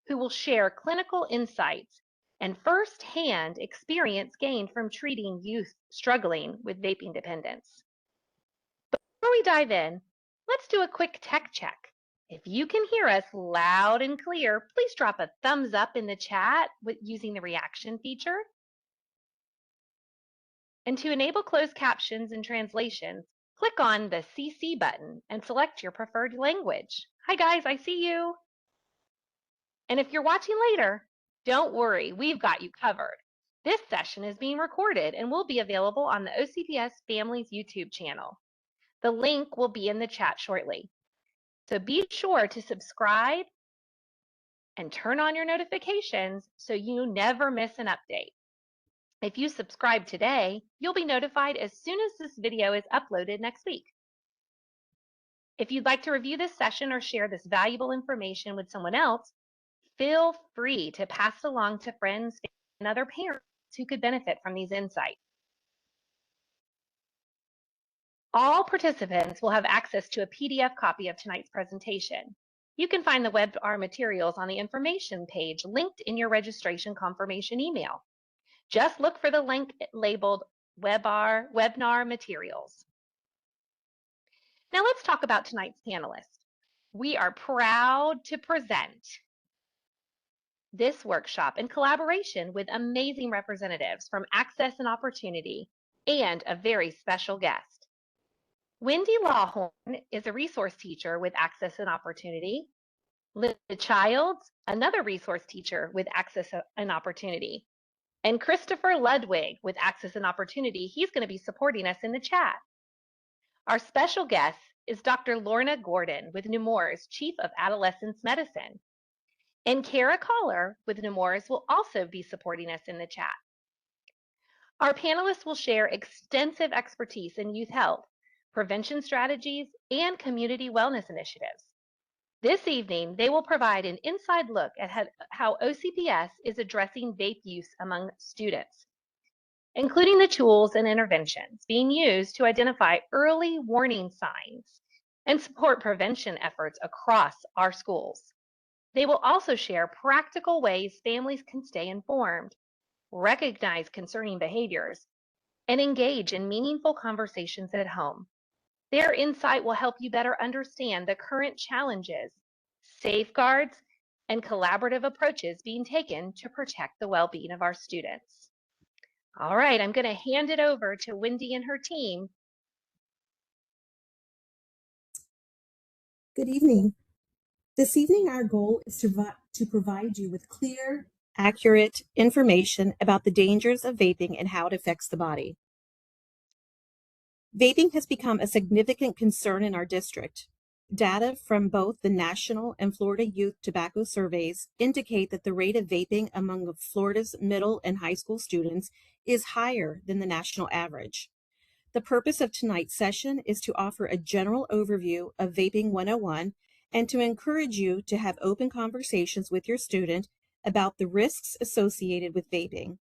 who will share clinical insights and firsthand experience gained from treating youth struggling with vaping dependence. Before we dive in, let's do a quick tech check. If you can hear us loud and clear, please drop a thumbs up in the chat using the reaction feature. And to enable closed captions and translations, click on the CC button and select your preferred language. Hi guys, I see you. And if you're watching later, don't worry, we've got you covered. This session is being recorded and will be available on the OCPS Families YouTube channel. The link will be in the chat shortly. So be sure to subscribe and turn on your notifications so you never miss an update. If you subscribe today, you'll be notified as soon as this video is uploaded next week. If you'd like to review this session or share this valuable information with someone else, feel free to pass it along to friends and other parents who could benefit from these insights. All participants will have access to a PDF copy of tonight's presentation. You can find the webinar materials on the information page linked in your registration confirmation email. Just look for the link labeled webinar materials. Now let's talk about tonight's panelists. We are proud to present this workshop in collaboration with amazing representatives from Access and Opportunity and a very special guest. Wendy Lawhorn is a resource teacher with Access and Opportunity. Linda Childs, another resource teacher with Access and Opportunity. And Christopher Ludwig with Access and Opportunity, he's going to be supporting us in the chat. Our special guest is Dr. Lorna Gordon with Nemours, Chief of Adolescence Medicine. And Kara Collar with Nemours will also be supporting us in the chat. Our panelists will share extensive expertise in youth health, prevention strategies, and community wellness initiatives. This evening, they will provide an inside look at how OCPS is addressing vape use among students, including the tools and interventions being used to identify early warning signs and support prevention efforts across our schools. They will also share practical ways families can stay informed, recognize concerning behaviors, and engage in meaningful conversations at home. Their insight will help you better understand the current challenges, safeguards, and collaborative approaches being taken to protect the well-being of our students. All right, I'm going to hand it over to Wendy and her team. Good evening. This evening, our goal is to provide you with clear, accurate information about the dangers of vaping and how it affects the body. Vaping has become a significant concern in our district. Data from both the national and Florida youth tobacco surveys indicate that the rate of vaping among Florida's middle and high school students is higher than the national average. The purpose of tonight's session is to offer a general overview of Vaping 101 and to encourage you to have open conversations with your student about the risks associated with vaping.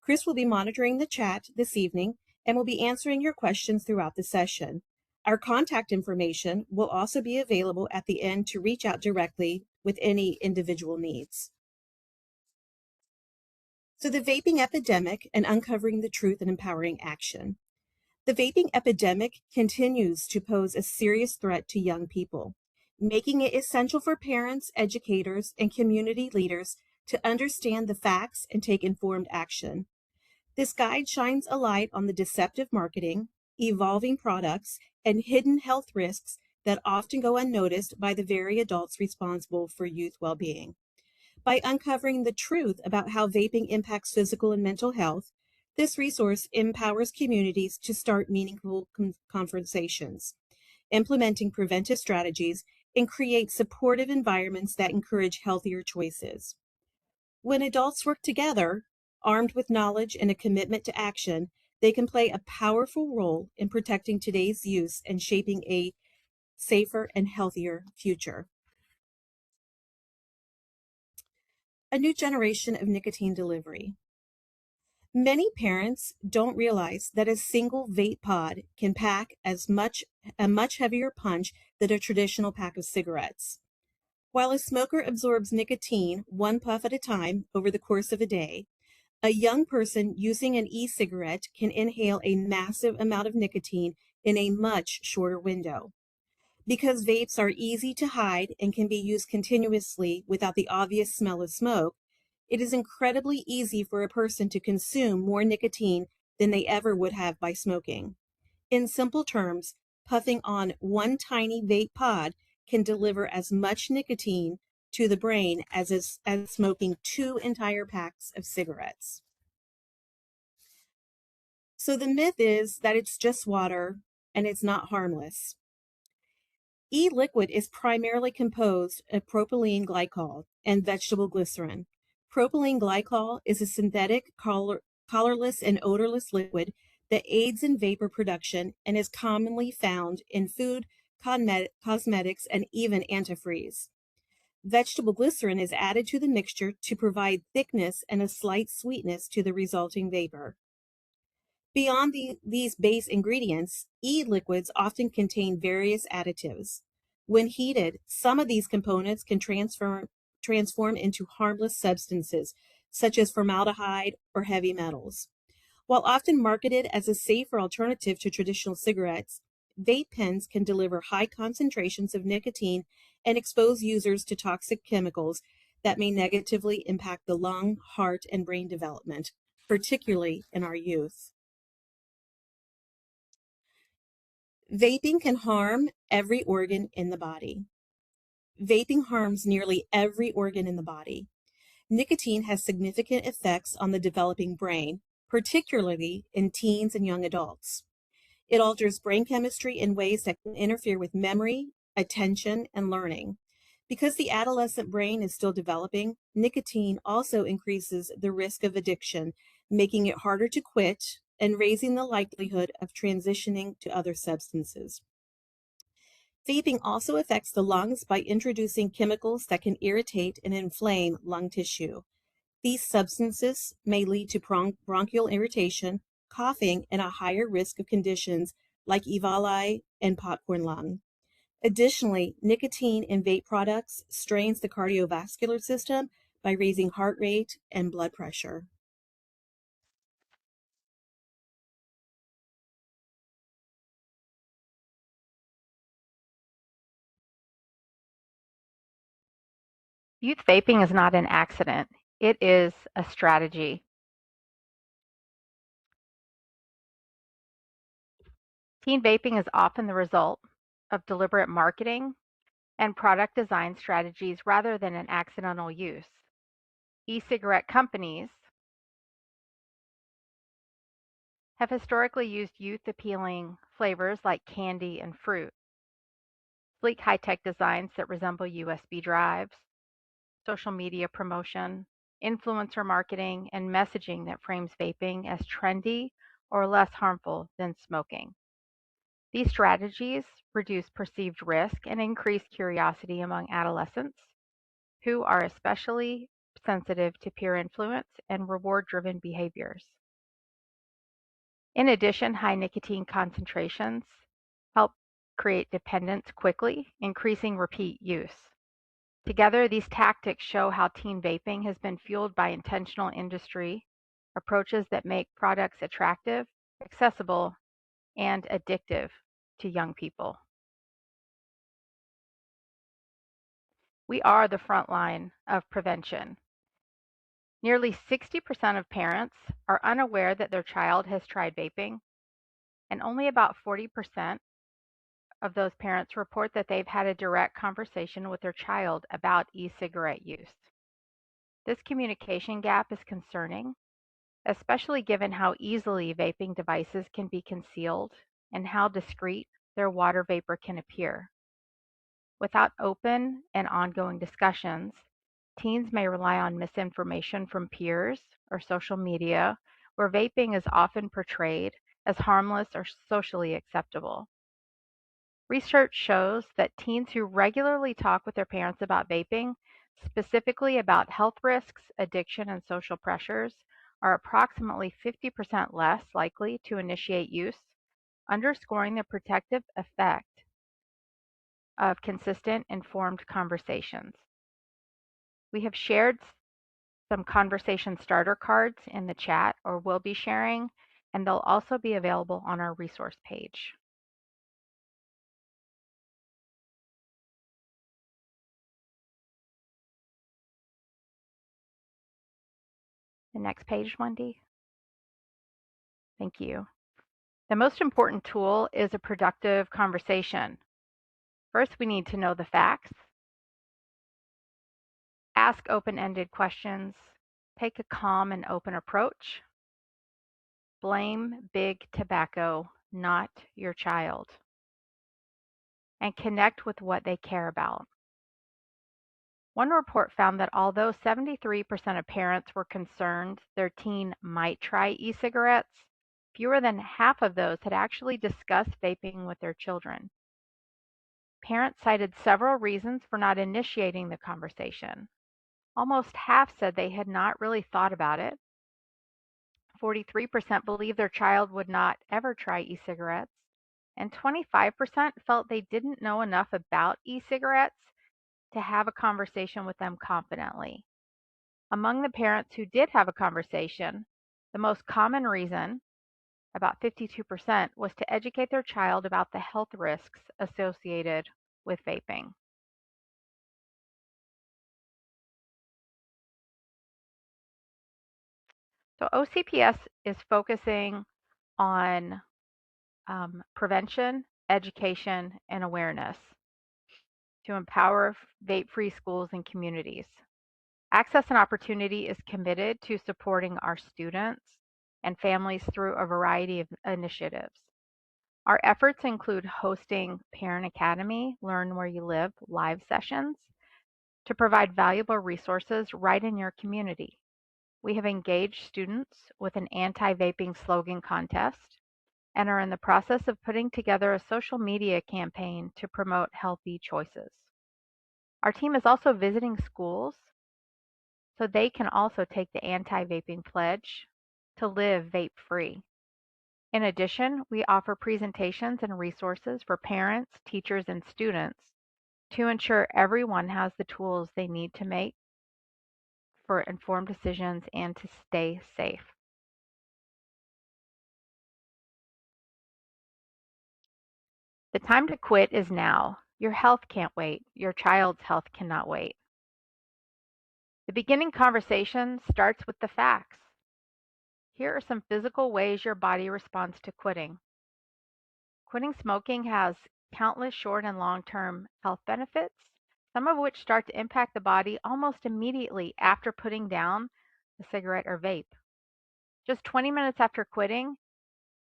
Chris will be monitoring the chat this evening and will be answering your questions throughout the session. Our contact information will also be available at the end to reach out directly with any individual needs. So the vaping epidemic and uncovering the truth and empowering action. The vaping epidemic continues to pose a serious threat to young people, making it essential for parents, educators, and community leaders to understand the facts and take informed action. This guide shines a light on the deceptive marketing, evolving products, and hidden health risks that often go unnoticed by the very adults responsible for youth well-being. By uncovering the truth about how vaping impacts physical and mental health, this resource empowers communities to start meaningful conversations, implementing preventive strategies, and create supportive environments that encourage healthier choices. When adults work together, armed with knowledge and a commitment to action, they can play a powerful role in protecting today's youth and shaping a safer and healthier future. A new generation of nicotine delivery. Many parents don't realize that a single vape pod can pack a much heavier punch than a traditional pack of cigarettes. While a smoker absorbs nicotine one puff at a time over the course of a day, a young person using an e-cigarette can inhale a massive amount of nicotine in a much shorter window. Because vapes are easy to hide and can be used continuously without the obvious smell of smoke, it is incredibly easy for a person to consume more nicotine than they ever would have by smoking. In simple terms, puffing on one tiny vape pod can deliver as much nicotine to the brain as smoking two entire packs of cigarettes. So the myth is that it's just water and it's not harmless. E-liquid is primarily composed of propylene glycol and vegetable glycerin. Propylene glycol is a synthetic colorless and odorless liquid that aids in vapor production and is commonly found in food, cosmetics, and even antifreeze. Vegetable glycerin is added to the mixture to provide thickness and a slight sweetness to the resulting vapor. Beyond these base ingredients, e-liquids often contain various additives. When heated, some of these components can transform into harmless substances, such as formaldehyde or heavy metals. While often marketed as a safer alternative to traditional cigarettes, vape pens can deliver high concentrations of nicotine and expose users to toxic chemicals that may negatively impact the lung, heart, and brain development, particularly in our youth. Vaping can harm every organ in the body. Vaping harms nearly every organ in the body. Nicotine has significant effects on the developing brain, particularly in teens and young adults. It alters brain chemistry in ways that can interfere with memory, attention, and learning. Because the adolescent brain is still developing, nicotine also increases the risk of addiction, making it harder to quit and raising the likelihood of transitioning to other substances. Vaping also affects the lungs by introducing chemicals that can irritate and inflame lung tissue. These substances may lead to bronchial irritation, coughing, and a higher risk of conditions like EVALI and popcorn lung. Additionally, nicotine in vape products strains the cardiovascular system by raising heart rate and blood pressure. Youth vaping is not an accident. It is a strategy. Teen vaping is often the result of deliberate marketing and product design strategies rather than an accidental use. E-cigarette companies have historically used youth-appealing flavors like candy and fruit, sleek high-tech designs that resemble USB drives, social media promotion, influencer marketing, and messaging that frames vaping as trendy or less harmful than smoking. These strategies reduce perceived risk and increase curiosity among adolescents, who are especially sensitive to peer influence and reward-driven behaviors. In addition, high nicotine concentrations help create dependence quickly, increasing repeat use. Together, these tactics show how teen vaping has been fueled by intentional industry approaches that make products attractive, accessible, and addictive to young people. We are the front line of prevention. Nearly 60% of parents are unaware that their child has tried vaping, and only about 40% of those parents report that they've had a direct conversation with their child about e-cigarette use. This communication gap is concerning, especially given how easily vaping devices can be concealed and how discreet their water vapor can appear. Without open and ongoing discussions, teens may rely on misinformation from peers or social media, where vaping is often portrayed as harmless or socially acceptable. Research shows that teens who regularly talk with their parents about vaping, specifically about health risks, addiction, and social pressures, are approximately 50% less likely to initiate use, underscoring the protective effect of consistent, informed conversations. We have shared some conversation starter cards in the chat, or will be sharing, and they'll also be available on our resource page. The next page, Wendy. Thank you. The most important tool is a productive conversation. First, we need to know the facts, ask open-ended questions, take a calm and open approach, blame big tobacco, not your child, and connect with what they care about. One report found that although 73% of parents were concerned their teen might try e-cigarettes, fewer than half of those had actually discussed vaping with their children. Parents cited several reasons for not initiating the conversation. Almost half said they had not really thought about it. 43% believed their child would not ever try e-cigarettes, and 25% felt they didn't know enough about e-cigarettes to have a conversation with them confidently. Among the parents who did have a conversation, the most common reason, about 52%, was to educate their child about the health risks associated with vaping. So OCPS is focusing on prevention, education, and awareness to empower vape-free schools and communities. Access and Opportunity is committed to supporting our students and families through a variety of initiatives. Our efforts include hosting Parent Academy, Learn Where You Live live sessions to provide valuable resources right in your community. We have engaged students with an anti-vaping slogan contest and are in the process of putting together a social media campaign to promote healthy choices. Our team is also visiting schools so they can also take the anti-vaping pledge to live vape-free. In addition, we offer presentations and resources for parents, teachers, and students to ensure everyone has the tools they need to make for informed decisions and to stay safe. The time to quit is now. Your health can't wait. Your child's health cannot wait. The beginning conversation starts with the facts. Here are some physical ways your body responds to quitting. Quitting smoking has countless short and long-term health benefits, some of which start to impact the body almost immediately after putting down a cigarette or vape. Just 20 minutes after quitting,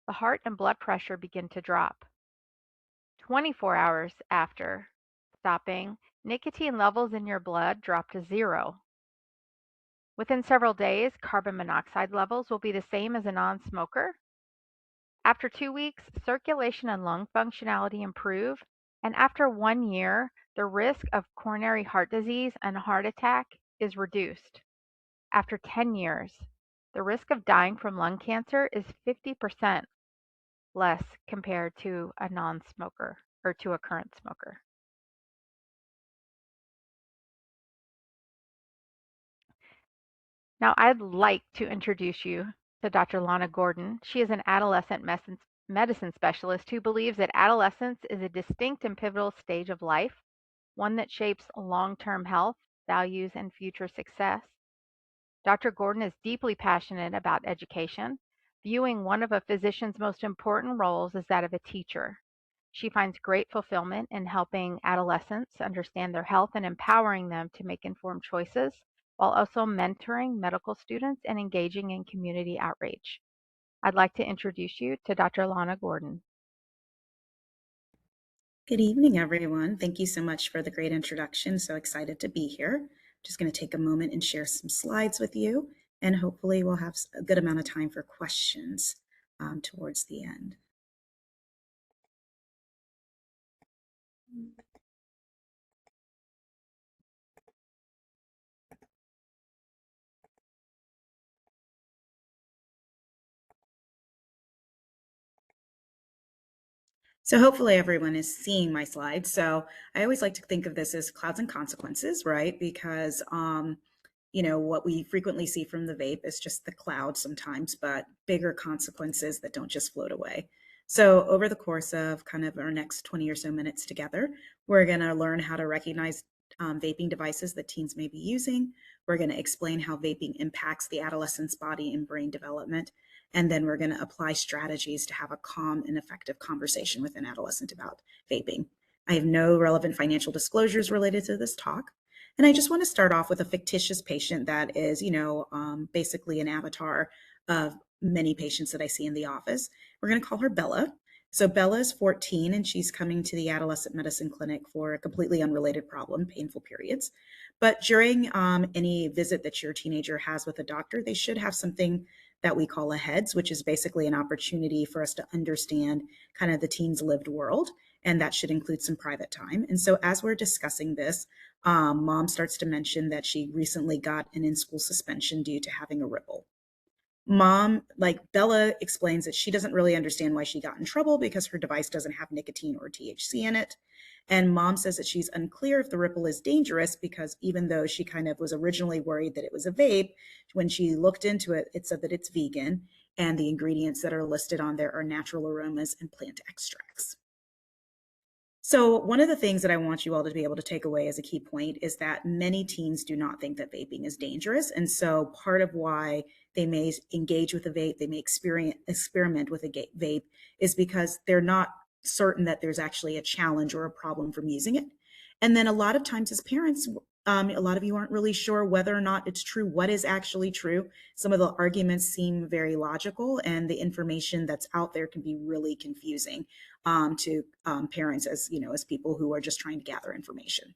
the heart and blood pressure begin to drop. 24 hours after stopping, nicotine levels in your blood drop to 0. Within several days, carbon monoxide levels will be the same as a non-smoker. After 2 weeks, circulation and lung functionality improve, and after 1 year, the risk of coronary heart disease and heart attack is reduced. After 10 years, the risk of dying from lung cancer is 50% less compared to a non-smoker or to a current smoker. Now, I'd like to introduce you to Dr. Lana Gordon. She is an adolescent medicine specialist who believes that adolescence is a distinct and pivotal stage of life, one that shapes long-term health, values, and future success. Dr. Gordon is deeply passionate about education, viewing one of a physician's most important roles as that of a teacher. She finds great fulfillment in helping adolescents understand their health and empowering them to make informed choices, while also mentoring medical students and engaging in community outreach. I'd like to introduce you to Dr. Lana Gordon. Good evening, everyone. Thank you so much for the great introduction. So excited to be here. Just going to take a moment and share some slides with you, and hopefully we'll have a good amount of time for questions towards the end. So hopefully everyone is seeing my slides. So I always like to think of this as clouds and consequences, right? Because what we frequently see from the vape is just the cloud sometimes, but bigger consequences that don't just float away. So over the course of kind of our next 20 or so minutes together, we're going to learn how to recognize vaping devices that teens may be using. We're going to explain how vaping impacts the adolescent's body and brain development. And then we're going to apply strategies to have a calm and effective conversation with an adolescent about vaping. I have no relevant financial disclosures related to this talk. And I just want to start off with a fictitious patient that is, basically an avatar of many patients that I see in the office. We're going to call her Bella. So Bella is 14 and she's coming to the adolescent medicine clinic for a completely unrelated problem, painful periods. But during any visit that your teenager has with a doctor, they should have something that we call a HEDS, which is basically an opportunity for us to understand kind of the teen's lived world. And that should include some private time. And so as we're discussing this, mom starts to mention that she recently got an in-school suspension due to having a ripple. Mom, like Bella, explains that she doesn't really understand why she got in trouble because her device doesn't have nicotine or THC in it. And mom says that she's unclear if the ripple is dangerous because even though she kind of was originally worried that it was a vape, when she looked into it, it said that it's vegan and the ingredients that are listed on there are natural aromas and plant extracts. So one of the things that I want you all to be able to take away as a key point is that many teens do not think that vaping is dangerous. And so part of why they may engage with a vape, they may experiment with a vape is because they're not certain that there's actually a challenge or a problem from using it. And then a lot of times as parents, a lot of you aren't really sure whether or not it's true, what is actually true. Some of the arguments seem very logical and the information that's out there can be really confusing to parents as people who are just trying to gather information.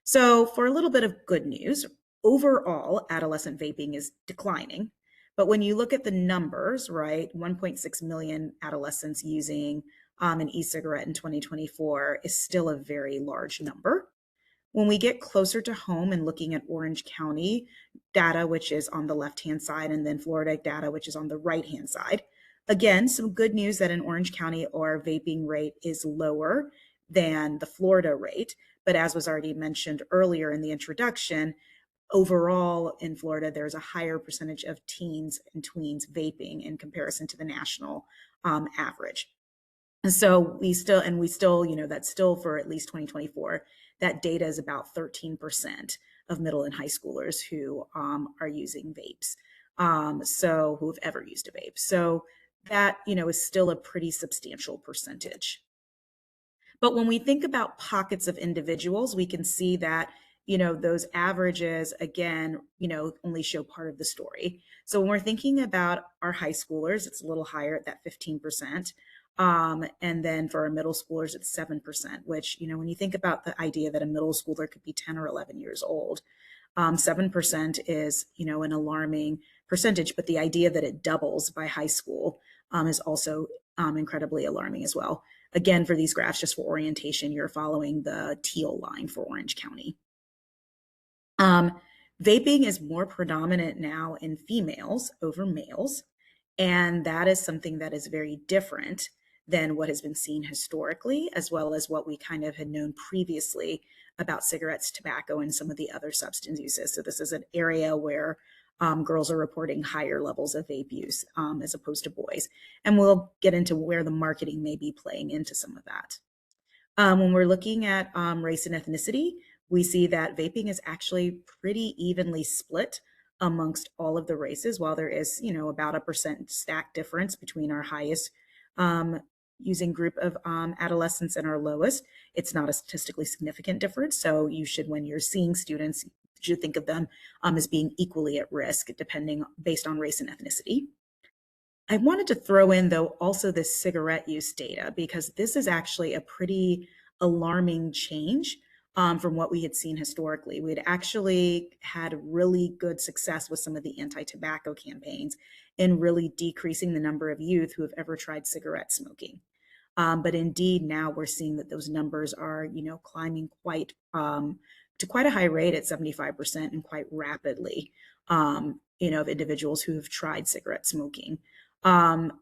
So for a little bit of good news, overall adolescent vaping is declining. But when you look at the numbers, right, 1.6 million adolescents using an e-cigarette in 2024 is still a very large number. When we get closer to home and looking at Orange County data, which is on the left-hand side, and then Florida data, which is on the right-hand side, again, some good news that in Orange County, our vaping rate is lower than the Florida rate. But as was already mentioned earlier in the introduction, overall in Florida, there's a higher percentage of teens and tweens vaping in comparison to the national average. And so we still, that's still for at least 2024, that data is about 13% of middle and high schoolers who are using vapes. So who have ever used a vape. So that, is still a pretty substantial percentage. But when we think about pockets of individuals, we can see that, those averages, again, only show part of the story. So when we're thinking about our high schoolers, it's a little higher at that 15%. And then for our middle schoolers, it's 7%, which, when you think about the idea that a middle schooler could be 10 or 11 years old, 7% is, an alarming percentage, but the idea that it doubles by high school is also incredibly alarming as well. Again, for these graphs, just for orientation, you're following the teal line for Orange County. Vaping is more predominant now in females over males, and that is something that is very different than what has been seen historically, as well as what we kind of had known previously about cigarettes, tobacco, and some of the other substance uses. So this is an area where girls are reporting higher levels of vape use as opposed to boys. And we'll get into where the marketing may be playing into some of that. When we're looking at race and ethnicity, we see that vaping is actually pretty evenly split amongst all of the races, while there is, about a % stack difference between our highest using group of adolescents and our lowest. It's not a statistically significant difference. So you should, when you're seeing students, you should think of them as being equally at risk, based on race and ethnicity. I wanted to throw in, though, also this cigarette use data, because this is actually a pretty alarming change from what we had seen historically. We had actually had really good success with some of the anti-tobacco campaigns in really decreasing the number of youth who have ever tried cigarette smoking. But indeed, now we're seeing that those numbers are, climbing to quite a high rate at 75% and quite rapidly, of individuals who have tried cigarette smoking.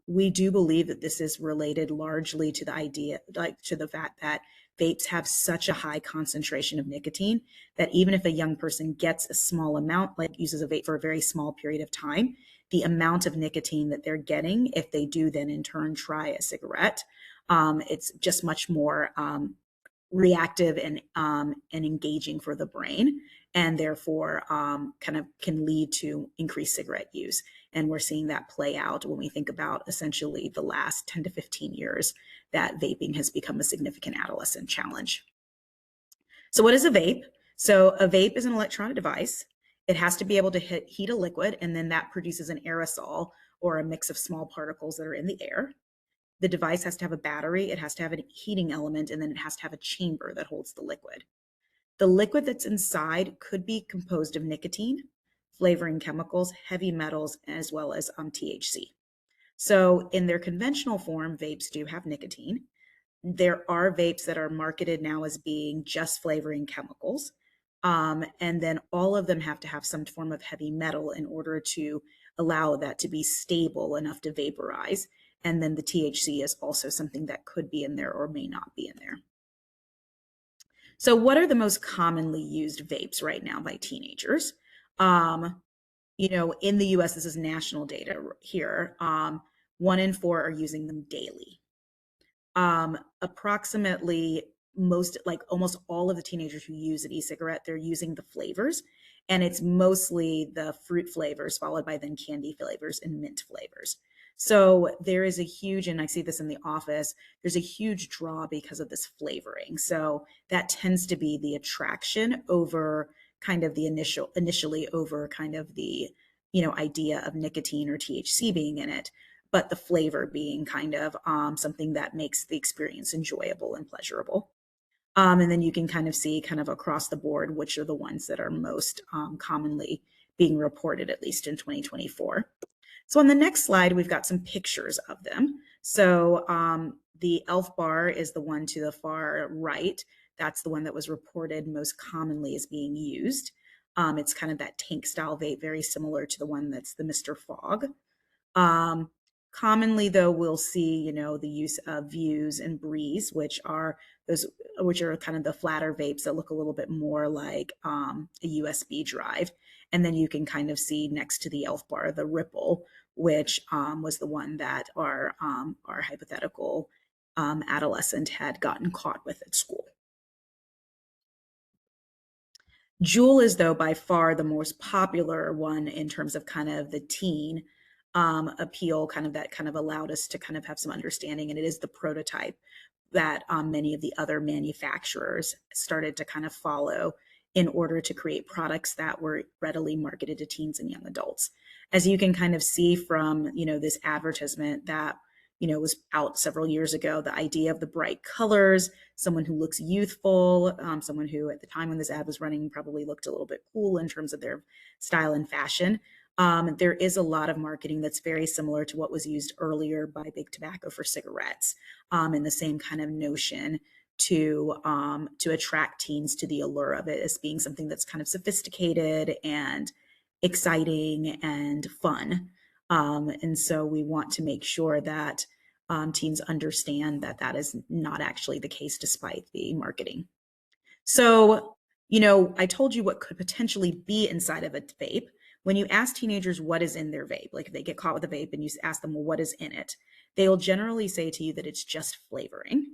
We do believe that this is related largely to the idea, like to the fact that vapes have such a high concentration of nicotine that even if a young person gets a small amount, like uses a vape for a very small period of time, the amount of nicotine that they're getting, if they do then in turn try a cigarette, it's just much more reactive and engaging for the brain, and therefore kind of can lead to increased cigarette use. And we're seeing that play out when we think about essentially the last 10 to 15 years that vaping has become a significant adolescent challenge. So what is a vape? So a vape is an electronic device. It has to be able to heat a liquid, and then that produces an aerosol or a mix of small particles that are in the air. The device has to have a battery, it has to have a heating element, and then it has to have a chamber that holds the liquid. The liquid that's inside could be composed of nicotine, flavoring chemicals, heavy metals, as well as THC. So in their conventional form, vapes do have nicotine. There are vapes that are marketed now as being just flavoring chemicals. And then all of them have to have some form of heavy metal in order to allow that to be stable enough to vaporize. And then the THC is also something that could be in there or may not be in there. So what are the most commonly used vapes right now by teenagers? You know, in the US, this is national data here. 1 in 4 are using them daily. Approximately almost all of the teenagers who use an e-cigarette, they're using the flavors, and it's mostly the fruit flavors followed by then candy flavors and mint flavors. So there is a huge, and I see this in the office, there's a huge draw because of this flavoring. So that tends to be the attraction over kind of the initially over kind of the, you know, idea of nicotine or THC being in it, but the flavor being kind of something that makes the experience enjoyable and pleasurable. And then you can kind of see kind of across the board which are the ones that are most commonly being reported, at least in 2024. So on the next slide, we've got some pictures of them. So the ELF bar is the one to the far right. That's the one that was reported most commonly as being used. It's kind of that tank style vape, very similar to the one that's the Mr. Fogg. Commonly, though, we'll see, you know, the use of Views and Breeze, which are kind of the flatter vapes that look a little bit more like a USB drive. And then you can kind of see next to the ELF bar, the Ripple, which was the one that our hypothetical adolescent had gotten caught with at school. Juul is, though, by far the most popular one in terms of kind of the teen appeal, kind of that kind of allowed us to kind of have some understanding. And it is the prototype that many of the other manufacturers started to kind of follow in order to create products that were readily marketed to teens and young adults. As you can kind of see from, you know, this advertisement that, you know, was out several years ago, the idea of the bright colors, someone who looks youthful, someone who at the time when this ad was running probably looked a little bit cool in terms of their style and fashion. There is a lot of marketing that's very similar to what was used earlier by Big Tobacco for cigarettes, and the same kind of notion to attract teens to the allure of it as being something that's kind of sophisticated and exciting and fun. And so we want to make sure that teens understand that that is not actually the case despite the marketing. So, you know, I told you what could potentially be inside of a vape. When you ask teenagers what is in their vape, like if they get caught with a vape and you ask them, well, what is in it? They will generally say to you that it's just flavoring.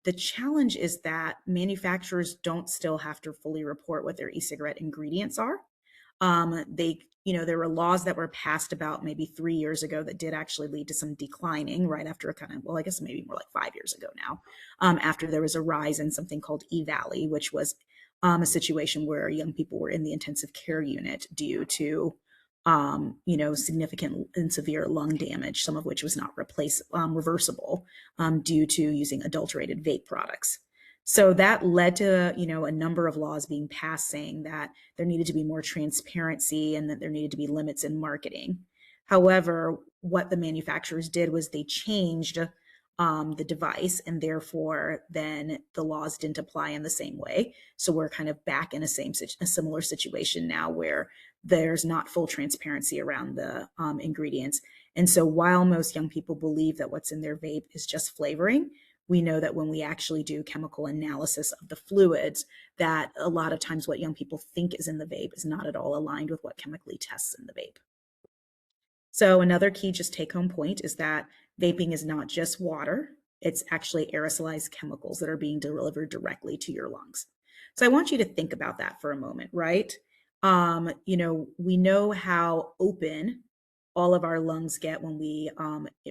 The challenge is that manufacturers don't still have to fully report what their e-cigarette ingredients are. There were laws that were passed about maybe 3 years ago that did actually lead to some declining right after I guess maybe more like 5 years ago now, after there was a rise in something called E-Valley, which was a situation where young people were in the intensive care unit due to, significant and severe lung damage, some of which was not reversible due to using adulterated vape products. So that led to, a number of laws being passed saying that there needed to be more transparency and that there needed to be limits in marketing. However, what the manufacturers did was they changed the device, and therefore then the laws didn't apply in the same way. So we're kind of back in a similar situation now where there's not full transparency around the ingredients. And so while most young people believe that what's in their vape is just flavoring, we know that when we actually do chemical analysis of the fluids, that a lot of times what young people think is in the vape is not at all aligned with what chemically tests in the vape. So another key just take home point is that vaping is not just water. It's actually aerosolized chemicals that are being delivered directly to your lungs. So I want you to think about that for a moment, right? We know how open all of our lungs get when we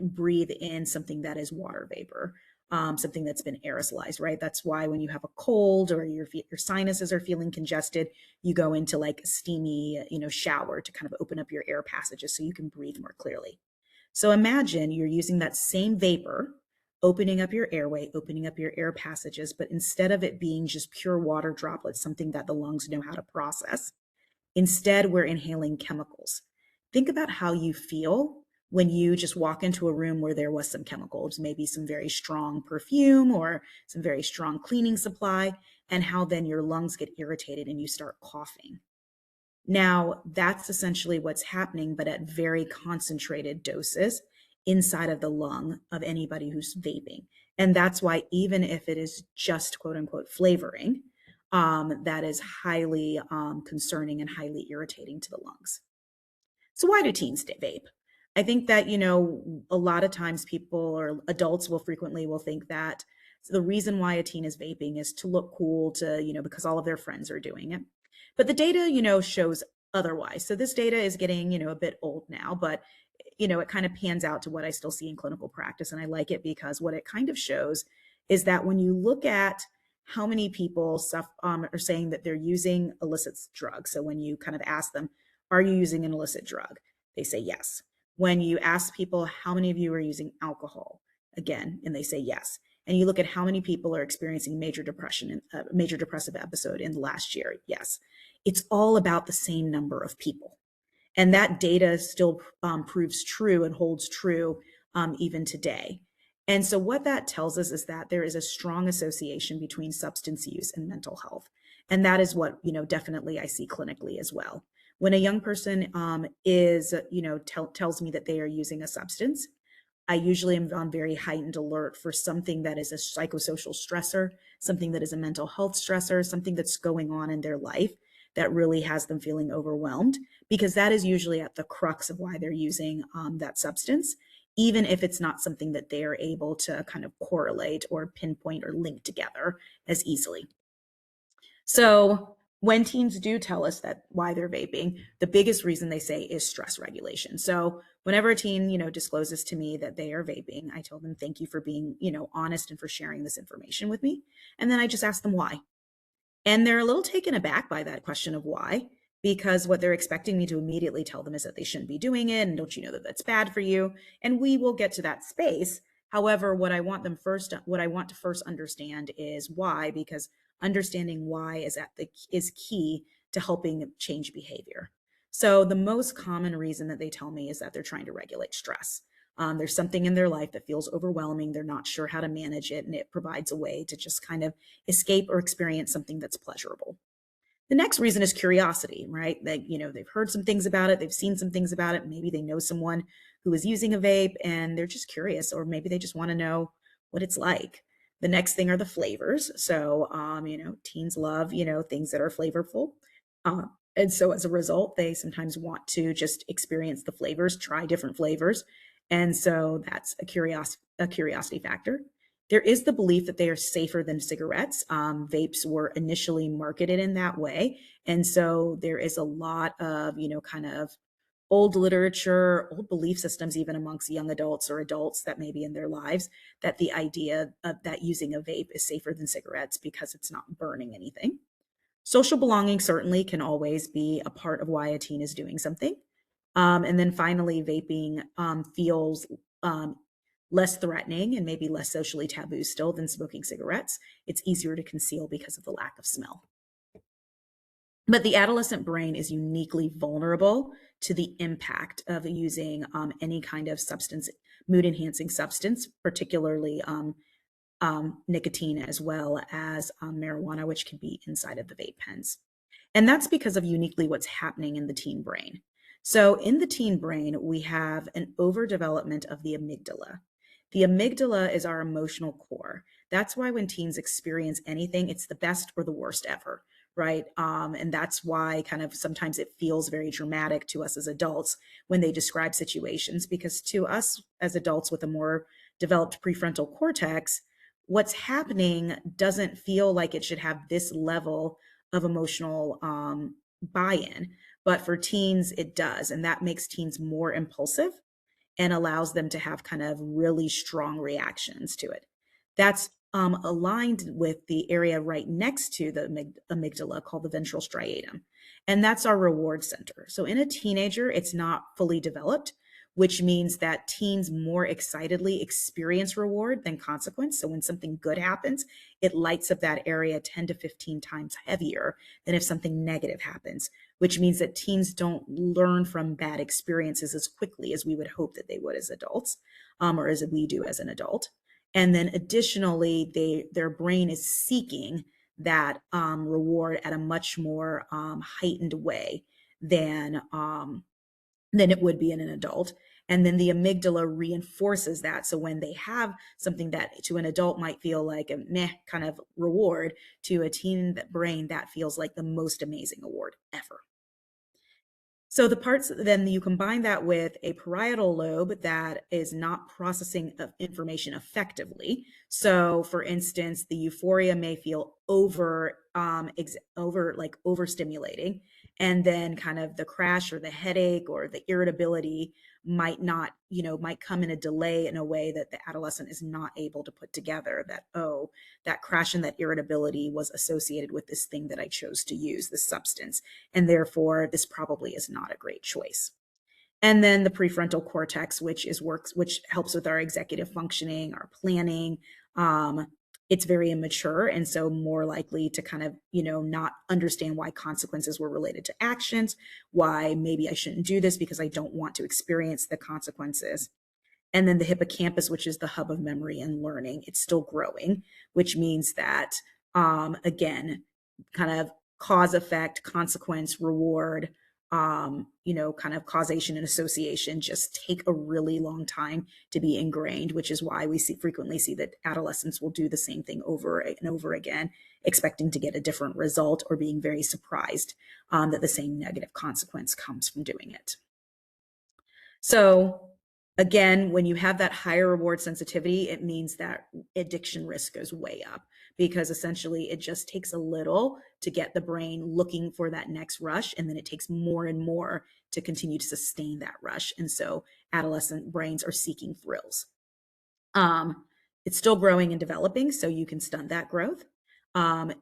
breathe in something that is water vapor, something that's been aerosolized, right? That's why when you have a cold or your sinuses are feeling congested, you go into like a steamy, shower to kind of open up your air passages so you can breathe more clearly. So imagine you're using that same vapor, opening up your airway, opening up your air passages, but instead of it being just pure water droplets, something that the lungs know how to process, instead we're inhaling chemicals. Think about how you feel when you just walk into a room where there was some chemicals, maybe some very strong perfume or some very strong cleaning supply, and how then your lungs get irritated and you start coughing. Now, that's essentially what's happening, but at very concentrated doses inside of the lung of anybody who's vaping. And that's why even if it is just quote unquote flavoring, that is highly concerning and highly irritating to the lungs. So why do teens vape? I think that, a lot of times people or adults will think that the reason why a teen is vaping is to look cool, because all of their friends are doing it. But the data, shows otherwise. So this data is getting, a bit old now, but, it kind of pans out to what I still see in clinical practice. And I like it because what it kind of shows is that when you look at how many people are saying that they're using illicit drugs. So when you kind of ask them, are you using an illicit drug? They say yes. When you ask people, how many of you are using alcohol? Again, and they say yes. And you look at how many people are experiencing major depression, major depressive episode in the last year. Yes. It's all about the same number of people. And that data still proves true and holds true even today. And so what that tells us is that there is a strong association between substance use and mental health. And that is what, definitely I see clinically as well. When a young person tells me that they are using a substance, I usually am on very heightened alert for something that is a psychosocial stressor, something that is a mental health stressor, something that's going on in their life that really has them feeling overwhelmed, because that is usually at the crux of why they're using that substance, even if it's not something that they are able to kind of correlate or pinpoint or link together as easily. So when teens do tell us that why they're vaping, the biggest reason they say is stress regulation. So whenever a teen, discloses to me that they are vaping, I tell them, thank you for being, honest and for sharing this information with me. And then I just ask them why. And they're a little taken aback by that question of why, because what they're expecting me to immediately tell them is that they shouldn't be doing it. And don't you know that that's bad for you? And we will get to that space. However, what I want to first understand is why, because understanding why is key to helping change behavior. So the most common reason that they tell me is that they're trying to regulate stress. There's something in their life that feels overwhelming. They're not sure how to manage it, and it provides a way to just kind of escape or experience something that's pleasurable. The next reason is curiosity, right? That, they've heard some things about it, they've seen some things about it. Maybe they know someone who is using a vape and they're just curious, or maybe they just want to know what it's like. The next thing are the flavors. So, teens love, things that are flavorful. And so as a result, they sometimes want to just experience the flavors, try different flavors. And so that's a curiosity factor. There is the belief that they are safer than cigarettes. Vapes were initially marketed in that way. And so there is a lot of, kind of old literature, old belief systems, even amongst young adults or adults that may be in their lives, that the idea of that using a vape is safer than cigarettes because it's not burning anything. Social belonging certainly can always be a part of why a teen is doing something. And then finally, vaping feels less threatening and maybe less socially taboo still than smoking cigarettes. It's easier to conceal because of the lack of smell. But the adolescent brain is uniquely vulnerable to the impact of using any kind of substance, mood-enhancing substance, particularly nicotine, as well as marijuana, which can be inside of the vape pens. And that's because of uniquely what's happening in the teen brain. So in the teen brain, we have an overdevelopment of the amygdala. The amygdala is our emotional core. That's why when teens experience anything, it's the best or the worst ever, right? And that's why kind of sometimes it feels very dramatic to us as adults when they describe situations, because to us as adults with a more developed prefrontal cortex, what's happening doesn't feel like it should have this level of emotional buy-in. But for teens, it does. And that makes teens more impulsive and allows them to have kind of really strong reactions to it. That's aligned with the area right next to the amygdala called the ventral striatum. And that's our reward center. So in a teenager, it's not fully developed, which means that teens more excitedly experience reward than consequence. So when something good happens, it lights up that area 10 to 15 times heavier than if something negative happens, which means that teens don't learn from bad experiences as quickly as we would hope that they would as adults, or as we do as an adult. And then additionally, their brain is seeking that reward at a much more heightened way than it would be in an adult. And then the amygdala reinforces that. So when they have something that to an adult might feel like a meh kind of reward, to a teen brain, that feels like the most amazing award ever. So the parts, then you combine that with a parietal lobe that is not processing of information effectively. So for instance, the euphoria may feel overstimulating, and then kind of the crash or the headache or the irritability might not, might come in a delay in a way that the adolescent is not able to put together that, oh, that crash and that irritability was associated with this thing that I chose to use, this substance, and therefore this probably is not a great choice. And then the prefrontal cortex, which helps with our executive functioning, our planning. It's very immature, and so more likely to kind of, not understand why consequences were related to actions, why maybe I shouldn't do this because I don't want to experience the consequences. And then the hippocampus, which is the hub of memory and learning, it's still growing, which means that, again, kind of cause, effect, consequence, reward, kind of causation and association just take a really long time to be ingrained, which is why we frequently see that adolescents will do the same thing over and over again, expecting to get a different result or being very surprised that the same negative consequence comes from doing it. So again, when you have that higher reward sensitivity, it means that addiction risk goes way up, because essentially it just takes a little to get the brain looking for that next rush. And then it takes more and more to continue to sustain that rush. And so adolescent brains are seeking thrills. It's still growing and developing, so you can stunt that growth.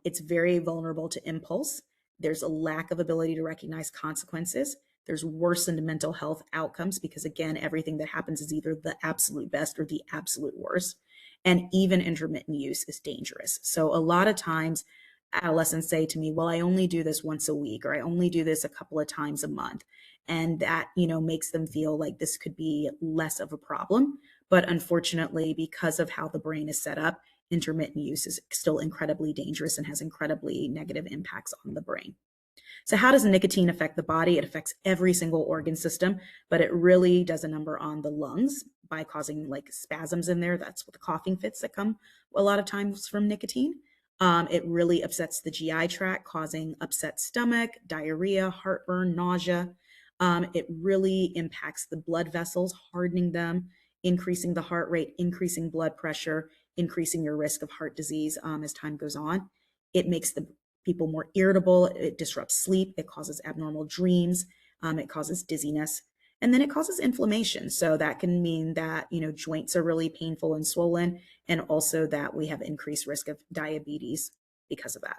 It's very vulnerable to impulse. There's a lack of ability to recognize consequences. There's worsened mental health outcomes because, again, everything that happens is either the absolute best or the absolute worst. And even intermittent use is dangerous. So a lot of times adolescents say to me, well, I only do this once a week, or I only do this a couple of times a month. And that, makes them feel like this could be less of a problem. But unfortunately, because of how the brain is set up, intermittent use is still incredibly dangerous and has incredibly negative impacts on the brain. So how does nicotine affect the body? It affects every single organ system, but it really does a number on the lungs by causing like spasms in there. That's what the coughing fits that come a lot of times from nicotine. It really upsets the GI tract, causing upset stomach, diarrhea, heartburn, nausea. It really impacts the blood vessels, hardening them, increasing the heart rate, increasing blood pressure, increasing your risk of heart disease as time goes on. It makes the people more irritable. It disrupts sleep. It causes abnormal dreams. It causes dizziness. And then it causes inflammation. So that can mean that, joints are really painful and swollen, and also that we have increased risk of diabetes because of that.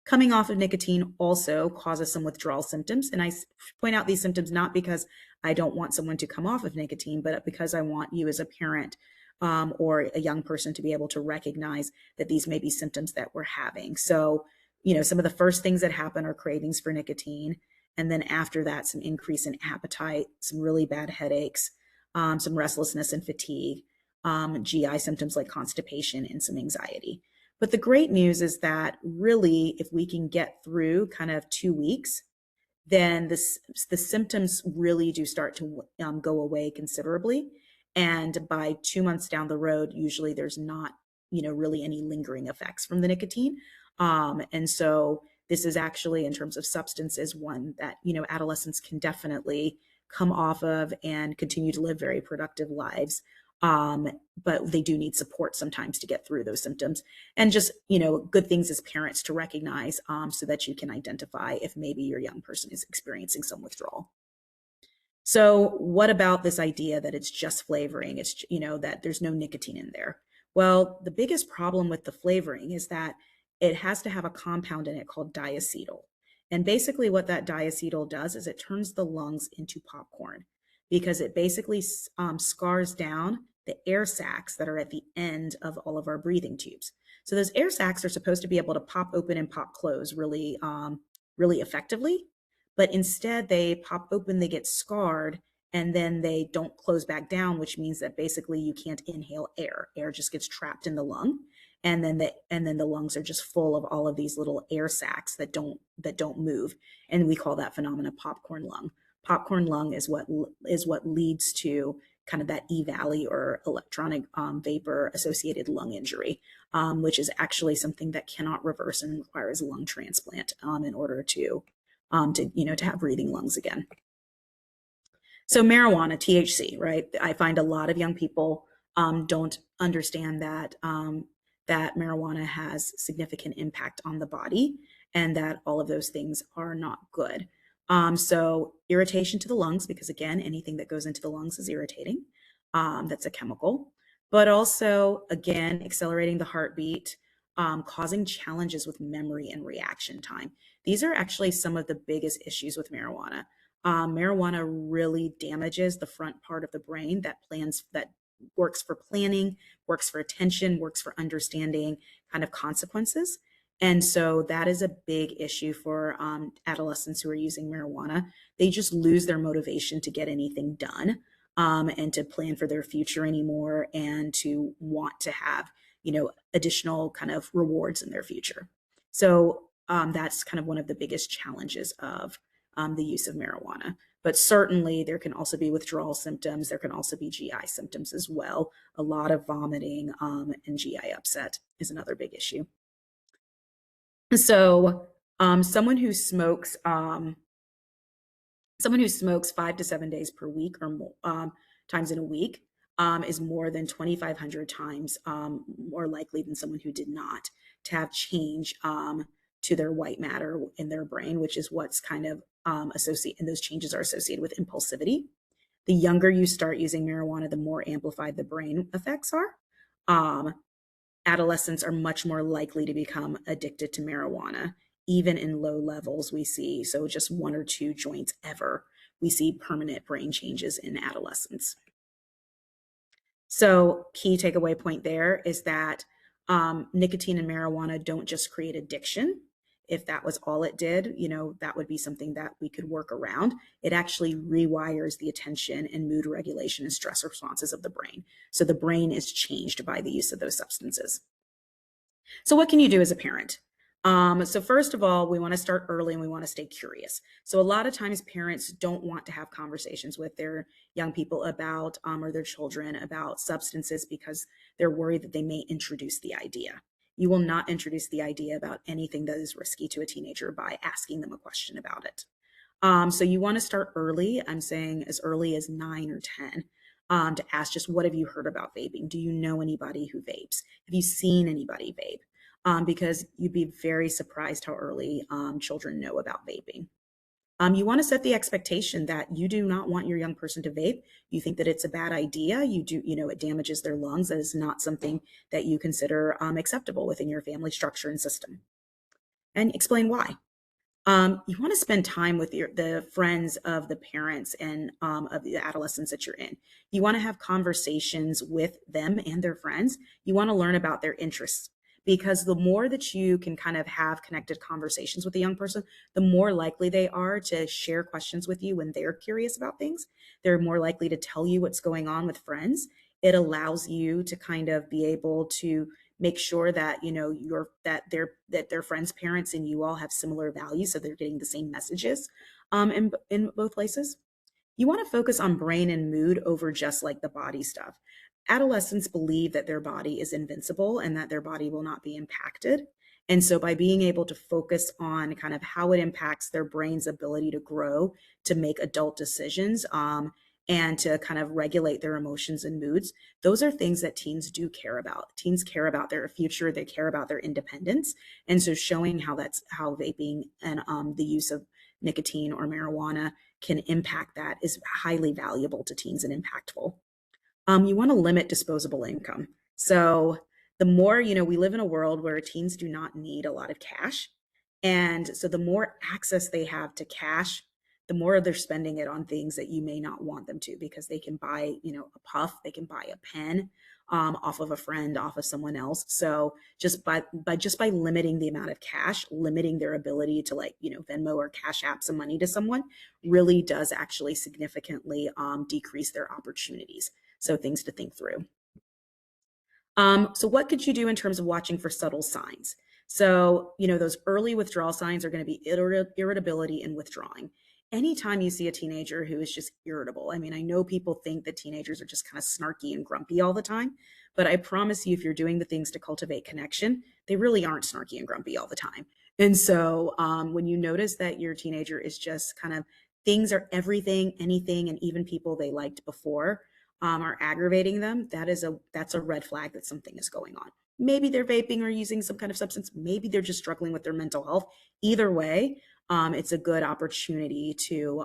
Coming off of nicotine also causes some withdrawal symptoms. And I point out these symptoms not because I don't want someone to come off of nicotine, but because I want you as a parent or a young person to be able to recognize that these may be symptoms that we're having. So, some of the first things that happen are cravings for nicotine. And then after that, some increase in appetite, some really bad headaches, some restlessness and fatigue, GI symptoms like constipation, and some anxiety. But the great news is that really, if we can get through kind of 2 weeks, then the symptoms really do start to go away considerably. And by 2 months down the road, usually there's not, really any lingering effects from the nicotine. And so this is actually, in terms of substances, one that, adolescents can definitely come off of and continue to live very productive lives. But they do need support sometimes to get through those symptoms, and just, good things as parents to recognize, so that you can identify if maybe your young person is experiencing some withdrawal. So what about this idea that it's just flavoring? It's, that there's no nicotine in there. Well, the biggest problem with the flavoring is that it has to have a compound in it called diacetyl. And basically what that diacetyl does is it turns the lungs into popcorn, because it basically scars down the air sacs that are at the end of all of our breathing tubes. So those air sacs are supposed to be able to pop open and pop close really, really effectively. But instead they pop open, they get scarred, and then they don't close back down, which means that basically you can't inhale air. Air just gets trapped in the lung. And then the lungs are just full of all of these little air sacs that don't move. And we call that phenomena popcorn lung. Popcorn lung is what leads to kind of that E-valley or electronic vapor associated lung injury, which is actually something that cannot reverse and requires a lung transplant in order to have breathing lungs again. So marijuana, THC, right? I find a lot of young people don't understand that that marijuana has significant impact on the body, and that all of those things are not good. So irritation to the lungs, because again, anything that goes into the lungs is irritating. That's a chemical. But also, again, accelerating the heartbeat, causing challenges with memory and reaction time. These are actually some of the biggest issues with marijuana. Marijuana really damages the front part of the brain that works for planning, works for attention, works for understanding kind of consequences. And so that is a big issue for adolescents who are using marijuana. They just lose their motivation to get anything done, and to plan for their future anymore, and to want to have, additional kind of rewards in their future. So that's kind of one of the biggest challenges of the use of marijuana. But certainly there can also be withdrawal symptoms. There can also be GI symptoms as well. A lot of vomiting and GI upset is another big issue. So someone who smokes 5 to 7 days per week or more, times in a week is more than 2,500 times more likely than someone who did not to have change to their white matter in their brain, which is what's kind of associated, and those changes are associated with impulsivity. The younger you start using marijuana, the more amplified the brain effects are. Adolescents are much more likely to become addicted to marijuana, even in low levels. We see, so just 1 or 2 joints ever, we see permanent brain changes in adolescents. So key takeaway point there is that nicotine and marijuana don't just create addiction. If that was all it did, that would be something that we could work around. It actually rewires the attention and mood regulation and stress responses of the brain. So the brain is changed by the use of those substances. So what can you do as a parent? So first of all, we want to start early and we want to stay curious. So a lot of times parents don't want to have conversations with their young people about, or their children about substances, because they're worried that they may introduce the idea. You will not introduce the idea about anything that is risky to a teenager by asking them a question about it. So you want to start early. I'm saying as early as 9 or 10. To ask just, what have you heard about vaping? Do you know anybody who vapes? Have you seen anybody vape? Because you'd be very surprised how early children know about vaping. You want to set the expectation that you do not want your young person to vape. You think that it's a bad idea. It damages their lungs. That is not something that you consider acceptable within your family structure and system. And explain why. You want to spend time with the friends of the parents and of the adolescents that you're in. You want to have conversations with them and their friends. You want to learn about their interests, because the more that you can kind of have connected conversations with a young person, the more likely they are to share questions with you when they're curious about things. They're more likely to tell you what's going on with friends. It allows you to kind of be able to make sure that that their friends' parents and you all have similar values, so they're getting the same messages. in both places. You want to focus on brain and mood over just like the body stuff. Adolescents believe that their body is invincible and that their body will not be impacted. And so by being able to focus on kind of how it impacts their brain's ability to grow, to make adult decisions, and to kind of regulate their emotions and moods, those are things that teens do care about. Teens care about their future, they care about their independence. And so showing how vaping and the use of nicotine or marijuana can impact that is highly valuable to teens and impactful. You want to limit disposable income. So the more, we live in a world where teens do not need a lot of cash. And so the more access they have to cash, the more they're spending it on things that you may not want them to, because they can buy, a puff, they can buy a pen off of a friend, off of someone else. So just by limiting the amount of cash, limiting their ability to Venmo or Cash App some money to someone really does actually significantly decrease their opportunities. So things to think through. So what could you do in terms of watching for subtle signs? So, those early withdrawal signs are going to be irritability and withdrawing. Anytime you see a teenager who is just irritable, I mean, I know people think that teenagers are just kind of snarky and grumpy all the time, but I promise you, if you're doing the things to cultivate connection, they really aren't snarky and grumpy all the time. And so when you notice that your teenager is just kind of, things are everything, anything, and even people they liked before, are aggravating them, that's a red flag that something is going on. Maybe they're vaping or using some kind of substance. Maybe they're just struggling with their mental health. Either way, it's a good opportunity to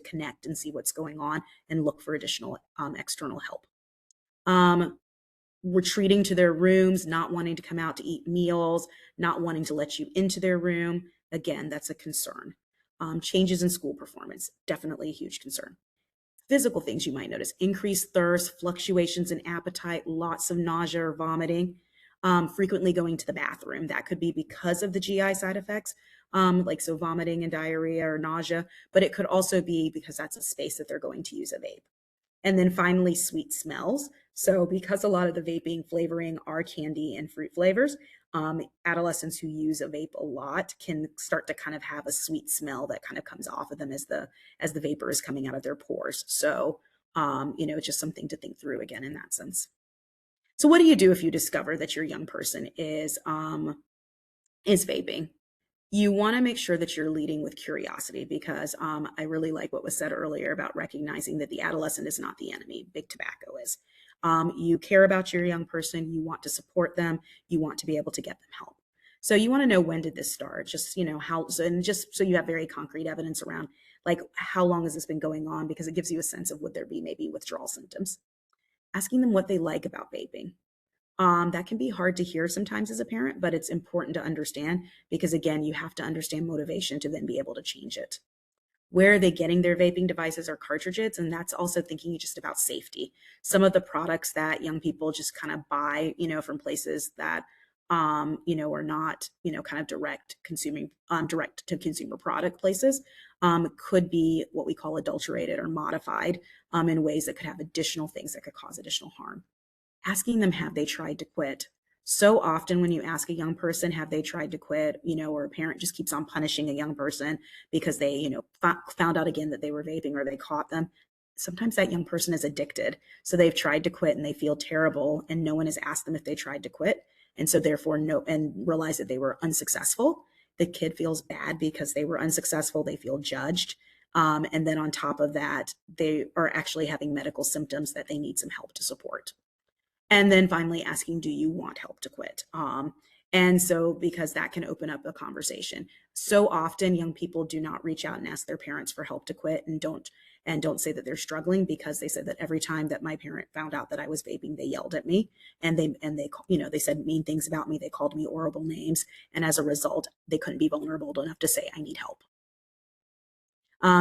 connect and see what's going on and look for additional external help. Retreating to their rooms, not wanting to come out to eat meals, not wanting to let you into their room. Again, that's a concern. Changes in school performance, definitely a huge concern. Physical things you might notice: increased thirst, fluctuations in appetite, lots of nausea or vomiting, frequently going to the bathroom. That could be because of the GI side effects, so vomiting and diarrhea or nausea, but it could also be because that's a space that they're going to use a vape. And then finally, sweet smells. So because a lot of the vaping flavoring are candy and fruit flavors, adolescents who use a vape a lot can start to kind of have a sweet smell that kind of comes off of them as the vapor is coming out of their pores. So, it's just something to think through again in that sense. So what do you do if you discover that your young person is vaping? You want to make sure that you're leading with curiosity, because I really like what was said earlier about recognizing that the adolescent is not the enemy. Big tobacco is. You care about your young person. You want to support them. You want to be able to get them help. So you want to know, when did this start? Just, just so you have very concrete evidence around, like, how long has this been going on? Because it gives you a sense of, would there be maybe withdrawal symptoms? Asking them what they like about vaping. That can be hard to hear sometimes as a parent, but it's important to understand, because again, you have to understand motivation to then be able to change it. Where are they getting their vaping devices or cartridges? And that's also thinking just about safety. Some of the products that young people just kind of buy, from places that, are not, kind of direct to consumer product places, could be what we call adulterated or modified in ways that could have additional things that could cause additional harm. Asking them, have they tried to quit? So often when you ask a young person, have they tried to quit, or a parent just keeps on punishing a young person because they, found out again that they were vaping, or they caught them. Sometimes that young person is addicted. So they've tried to quit and they feel terrible, and no one has asked them if they tried to quit. And so therefore and realize that they were unsuccessful. The kid feels bad because they were unsuccessful. They feel judged. And then on top of that, they are actually having medical symptoms that they need some help to support. And then finally asking, do you want help to quit? And so, because that can open up a conversation. So often young people do not reach out and ask their parents for help to quit, and don't say that they're struggling, because they said that every time that my parent found out that I was vaping, they yelled at me, and they said mean things about me. They called me horrible names. And as a result, they couldn't be vulnerable enough to say, I need help.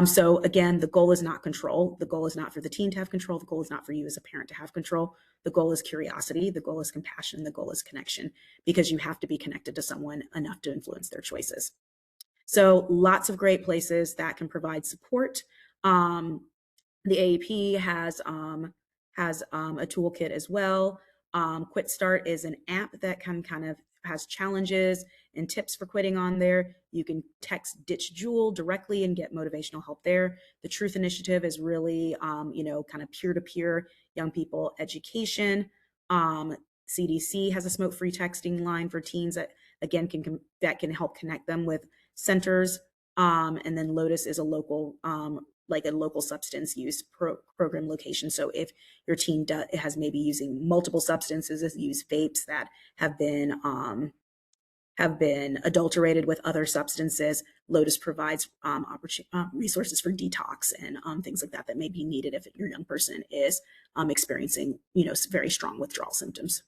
So again, the goal is not control. The goal is not for the teen to have control. The goal is not for you as a parent to have control. The goal is curiosity. The goal is compassion. The goal is connection, because you have to be connected to someone enough to influence their choices. So lots of great places that can provide support. The AAP has a toolkit as well. Quit Start is an app that can kind of has challenges and tips for quitting on there. You can text Ditch Jewel directly and get motivational help there. The Truth Initiative is really, kind of peer-to-peer young people education. CDC has a smoke-free texting line for teens that, again, can help connect them with centers. And then Lotus is a local substance use program location. So if your teen has maybe using multiple substances, use vapes that have been adulterated with other substances, Lotus provides resources for detox and things like that may be needed if your young person is experiencing very strong withdrawal symptoms.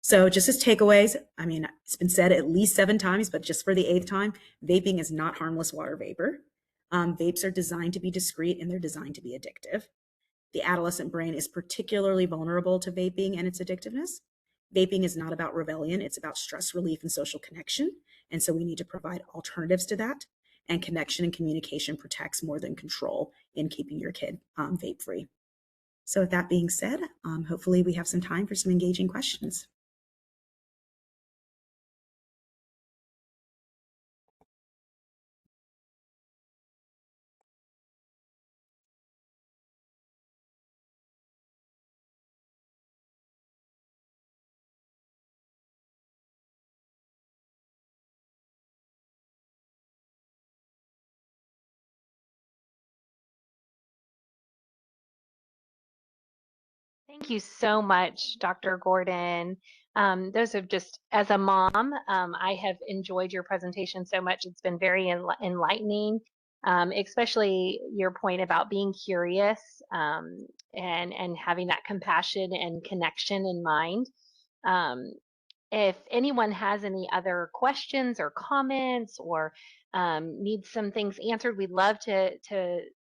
So just as takeaways, I mean, it's been said at least 7 times, but just for the 8th time, vaping is not harmless water vapor. Vapes are designed to be discreet and they're designed to be addictive. The adolescent brain is particularly vulnerable to vaping and its addictiveness. Vaping is not about rebellion, it's about stress relief and social connection. And so we need to provide alternatives to that. And connection and communication protects more than control in keeping your kid vape free. So with that being said, hopefully we have some time for some engaging questions. Thank you so much, Dr. Gordon. Those have just, as a mom, I have enjoyed your presentation so much. It's been very enlightening, especially your point about being curious and having that compassion and connection in mind. Um, if anyone has any other questions or comments or needs some things answered, we'd love to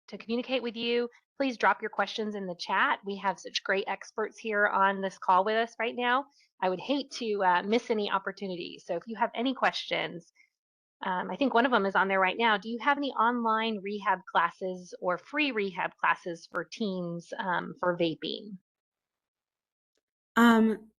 communicate with you. Please drop your questions in the chat. We have such great experts here on this call with us right now. I would hate to miss any opportunities. So if you have any questions, I think one of them is on there right now. Do you have any online rehab classes or free rehab classes for teens for vaping?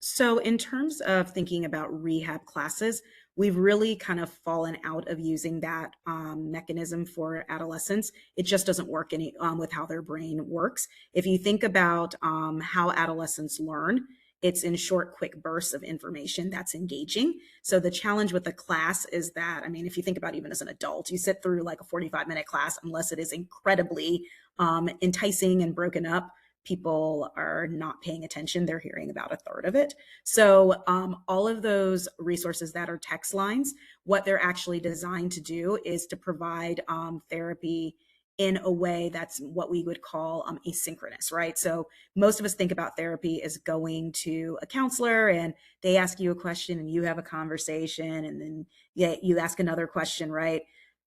So in terms of thinking about rehab classes, we've really kind of fallen out of using that mechanism for adolescents. It just doesn't work any with how their brain works. If you think about how adolescents learn, it's in short, quick bursts of information that's engaging. So the challenge with the class is that, I mean, if you think about even as an adult, you sit through like a 45-minute class, unless it is incredibly enticing and broken up, people are not paying attention. They're hearing about a third of it. So all of those resources that are text lines, what they're actually designed to do is to provide therapy in a way that's what we would call asynchronous, right? So most of us think about therapy as going to a counselor and they ask you a question and you have a conversation and then you ask another question, right?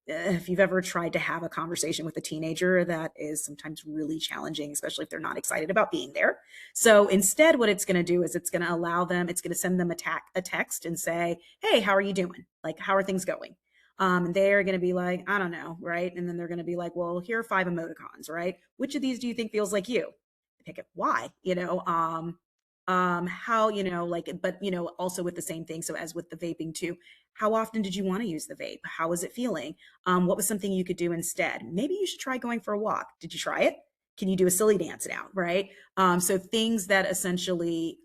If you've ever tried to have a conversation with a teenager, that is sometimes really challenging, especially if they're not excited about being there. So instead, what it's going to do is it's going to allow them, it's going to send them a text and say, hey, how are you doing? Like, how are things going? And they're going to be like, I don't know, right? And then they're going to be like, well, here are 5 emoticons, right? Which of these do you think feels like you? Pick it. Why? How, but also with the same thing. So as with the vaping too, how often did you want to use the vape? How was it feeling? What was something you could do instead? Maybe you should try going for a walk. Did you try it? Can you do a silly dance now? Right. So things that essentially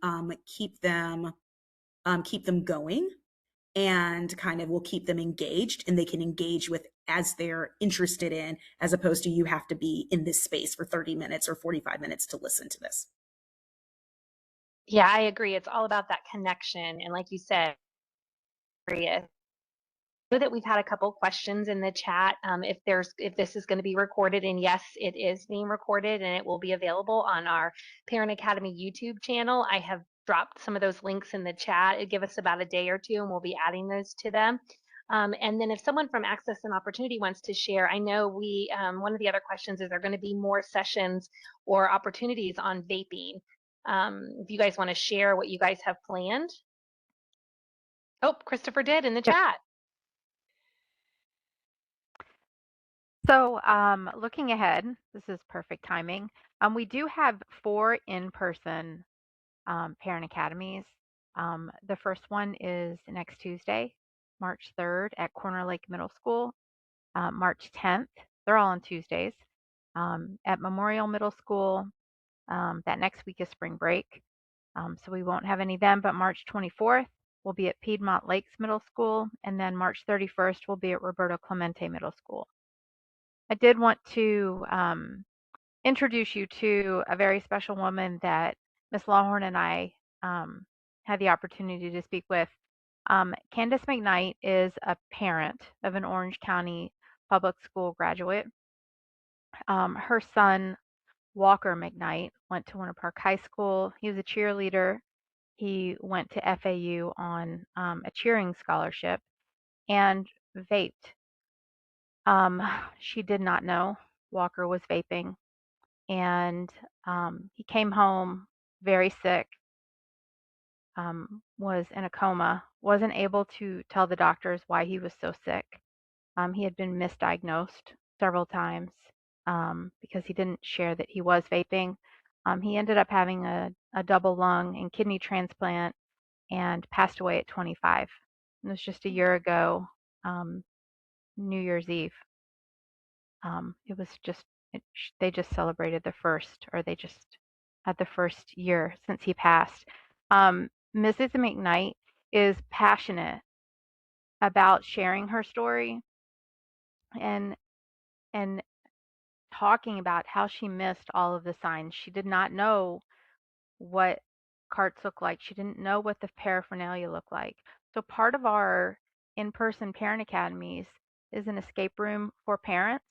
keep them going and kind of will keep them engaged, and they can engage with as they're interested in, as opposed to you have to be in this space for 30 minutes or 45 minutes to listen to this. Yeah, I agree. It's all about that connection. And like you said, curious. I know that we've had a couple questions in the chat. If this is going to be recorded, and yes, it is being recorded, and it will be available on our Parent Academy YouTube channel. I have dropped some of those links in the chat. It give us about a day or two, and we'll be adding those to them. And then if someone from Access and Opportunity wants to share, I know one of the other questions is there going to be more sessions or opportunities on vaping? If you guys want to share what you guys have planned. Oh, Christopher did in the chat. So looking ahead, this is perfect timing. We do have 4 in-person parent academies. The first one is next Tuesday, March 3rd at Corner Lake Middle School, March 10th, they're all on Tuesdays, at Memorial Middle School. That next week is spring break, so we won't have any then, but March 24th will be at Piedmont Lakes Middle School, and then March 31st will be at Roberto Clemente Middle School. I did want to introduce you to a very special woman that Ms. Lawhorn and I had the opportunity to speak with. Candace McKnight is a parent of an Orange County public school graduate. Her son, Walker McKnight, went to Winter Park High School. He was a cheerleader. He went to FAU on a cheering scholarship and vaped. She did not know Walker was vaping, and he came home very sick, was in a coma, wasn't able to tell the doctors why he was so sick. He had been misdiagnosed several times because he didn't share that he was vaping. He ended up having a double lung and kidney transplant and passed away at 25. It was just a year ago, New Year's Eve. It was just, they just celebrated the first, or they just had the first year since he passed. Mrs. McKnight is passionate about sharing her story and talking about how she missed all of the signs. She did not know what carts look like. She didn't know what the paraphernalia looked like. So part of our in-person parent academies is an escape room for parents.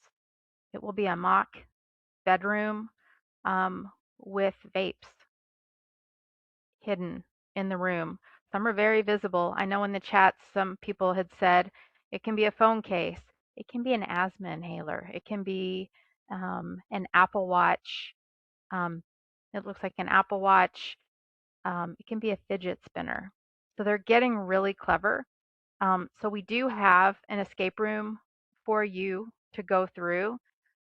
It will be a mock bedroom with vapes hidden in the room. Some are very visible. I know in the chat some people had said it can be a phone case. It can be an asthma inhaler. It can be an Apple Watch. It looks like an Apple Watch. It can be a fidget spinner. So they're getting really clever. So we do have an escape room for you to go through,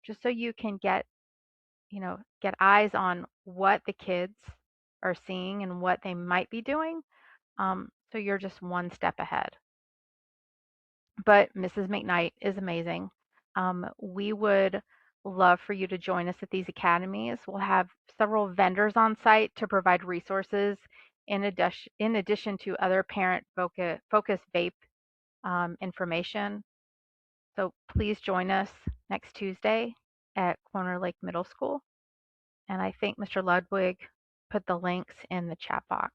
just so you can get eyes on what the kids are seeing and what they might be doing. So you're just one step ahead. But Mrs. McKnight is amazing. We would love for you to join us at these academies. We'll have several vendors on site to provide resources in addition to other parent focused vape information. So please join us next Tuesday at Corner Lake Middle School. And I think Mr. Ludwig put the links in the chat box.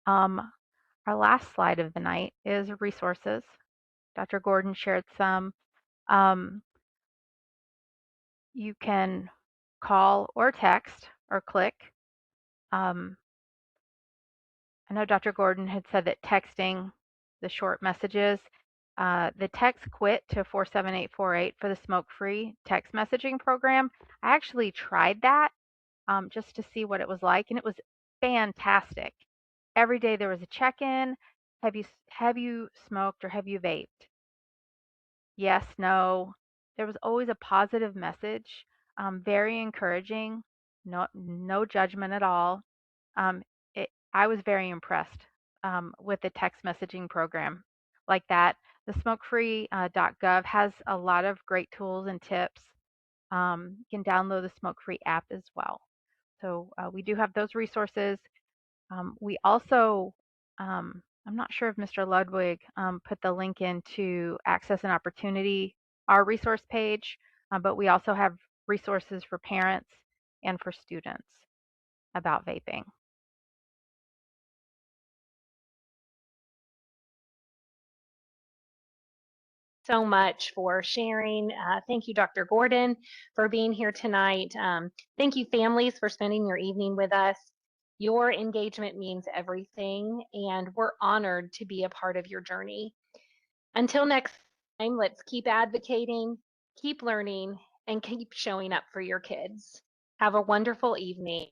Our last slide of the night is resources. Dr. Gordon shared some. You can call or text or click. I know Dr. Gordon had said that texting the short messages, the text quit to 47848 for the smoke-free text messaging program. I actually tried that just to see what it was like, and it was fantastic. Every day there was a check-in. Have you smoked or have you vaped? Yes, no. There was always a positive message, very encouraging, no judgment at all. I was very impressed with the text messaging program like that. The smokefree.gov has a lot of great tools and tips. You can download the Smoke-Free app as well. So we do have those resources. We also, I'm not sure if Mr. Ludwig put the link in to Access and Opportunity, our resource page, but we also have resources for parents and for students about vaping. So much for sharing. Thank you, Dr. Gordon, for being here tonight. Thank you, families, for spending your evening with us. Your engagement means everything, and we're honored to be a part of your journey. Until next time, let's keep advocating, keep learning, and keep showing up for your kids. Have a wonderful evening.